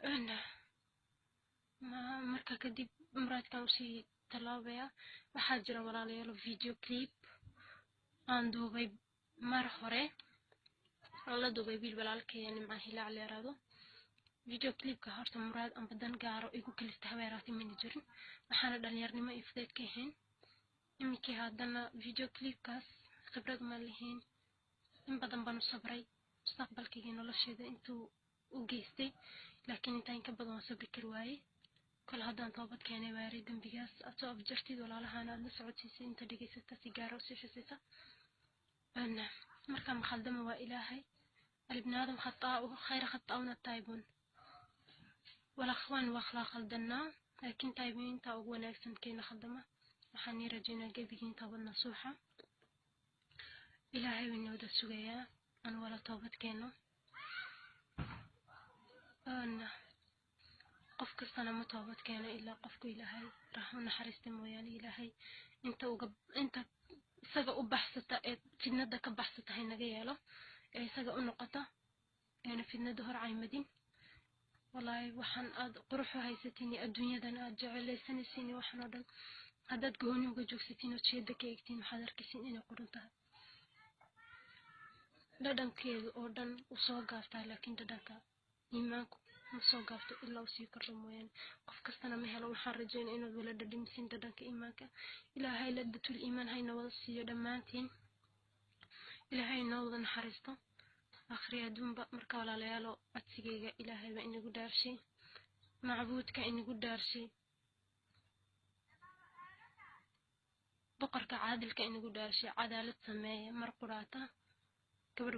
أنا ما مركا كدب مراد كان شي تلاوية وحاجرة ولا ليلو فيديو كليب aan duubay mar hore oo la duubay wiil walaalkeen macahila cali raado video clipka horta muraad aan badan gaaro igu kalista habeeraati min jirin waxaana dhalinyarnimo ifteed ka ahayn imikii haddana video clipkaas khibrad ma lahayn in badan baan u sabray mustaqbalkayga nolosheeda intuu u geystay laakiin intaan ka badan sabri kar waayay kol haddaan toobad keenay waari dambigaas aad afjartid walaalahaan aad la socodsiisay inta dhigaysata si gaaro si xisita أنا مركا مخدمة وإلهي الابن آدم خطاء خير خطاؤنا التايبون والأخوان وأخلاق الدنا لكن تايبين تاوغو ناكسن كينا خدمة وحاني رجينا قبيين تاوغو النصوحة إلهي ونود السوغية أنا ولا توبت كينا أنا قفك السنة متوبت كينا إلا قفك إلهي رحمنا حريستي موياني إلهي انت isaga u baxsata ee fidnada ka baxsata haynaga yeelo ee isaga u noqota ee fidnada hor caymadin wallahi waxaan aad quruxo haysatiin adduunyadan aad jeclaysanaysiin waxaan oo dhan hadad gooni uga joogsatiin oo jeeda ka eegtiin waxaad arkaysiin inay qurun tahay dhadhankeedu oo dhan u soo gaaftaa laakiin dhadhanka iimaanku ma soo gaafto ilaa sii kordho mooyaan qof kastana ma helo waxaan rajaynayaa inaad wala dhadhamisiin dhadhanka iimaanka ilaahay la datul iimaan hayna wada siiyo dhamaantiin ilaahay noo wada naxariisto akhri adduunba marka walaalayaalo codsigayga ilaahay baa inagu dhaarshay macbuudka inagu dhaarshay boqorka caadilka inagu dhaarshay cadaalad sameeya mar quraata gabar